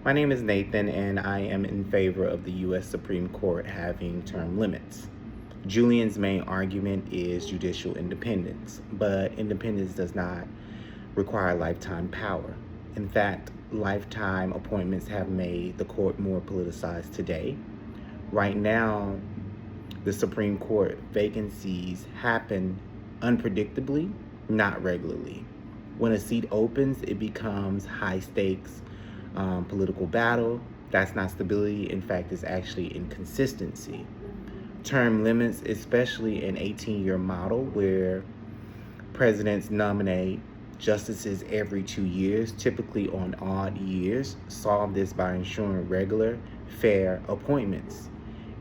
My name is Nathan, and I am in favor of the U.S. Supreme Court having term limits. Julian's main argument is judicial independence, but independence does not require lifetime power. In fact, lifetime appointments have made the court more politicized today. Right now, the Supreme Court vacancies happen unpredictably, not regularly. When a seat opens, it becomes high stakes political battle. That's not stability. In fact, it's actually inconsistency. Term limits, especially an 18-year model where presidents nominate justices every 2 years, typically on odd years, solve this by ensuring regular, fair appointments.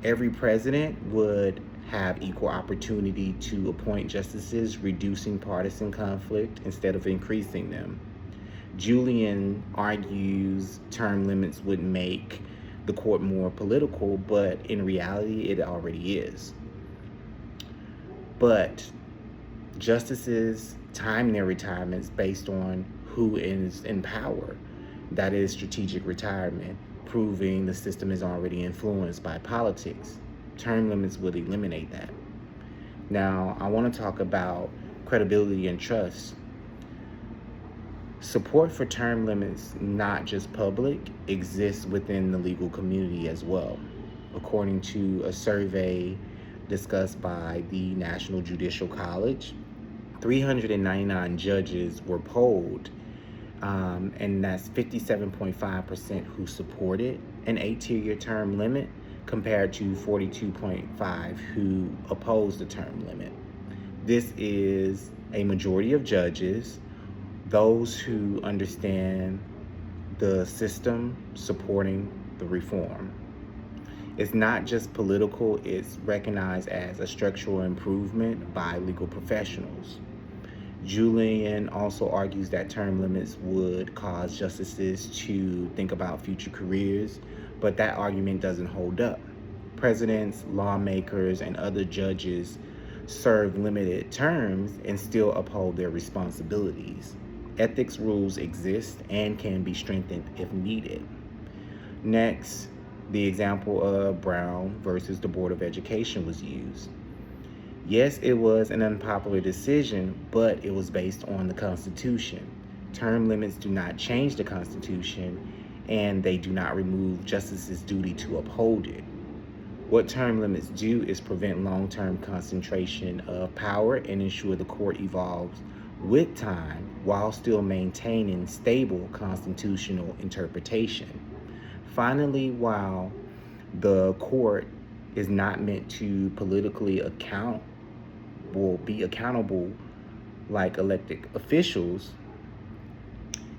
Every president would have equal opportunity to appoint justices, reducing partisan conflict instead of increasing them. Julian argues term limits would make the court more political, but in reality, it already is. But justices time their retirements based on who is in power. That is strategic retirement, proving the system is already influenced by politics. Term limits would eliminate that. Now, I want to talk about credibility and trust. Support for term limits, not just public, exists within the legal community as well. According to a survey discussed by the National Judicial College, 399 judges were polled, and that's 57.5% who supported an 8-year term limit compared to 42.5% who opposed the term limit. This is a majority of judges, those who understand the system supporting the reform. It's not just political, it's recognized as a structural improvement by legal professionals. Julian also argues that term limits would cause justices to think about future careers, but that argument doesn't hold up. Presidents, lawmakers, and other judges serve limited terms and still uphold their responsibilities. Ethics rules exist and can be strengthened if needed. Next, the example of Brown versus the Board of Education was used. Yes, it was an unpopular decision, but it was based on the Constitution. Term limits do not change the Constitution, and they do not remove justices' duty to uphold it. What term limits do is prevent long-term concentration of power and ensure the court evolves with time while still maintaining stable constitutional interpretation. Finally, while the court is not meant to be accountable like elected officials,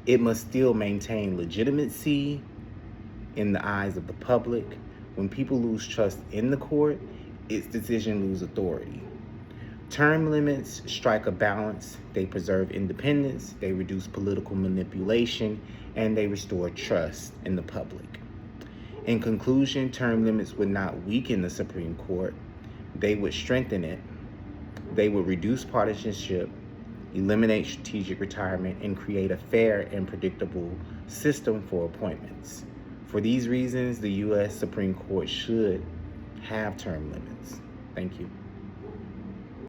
it must still maintain legitimacy in the eyes of the public. When people lose trust in the court, its decisions lose authority. Term limits strike a balance. They preserve independence, they reduce political manipulation, and they restore trust in the public. In conclusion, term limits would not weaken the Supreme Court. They would strengthen it. They would reduce partisanship, eliminate strategic retirement, and create a fair and predictable system for appointments. For these reasons, the U.S. Supreme Court should have term limits. Thank you.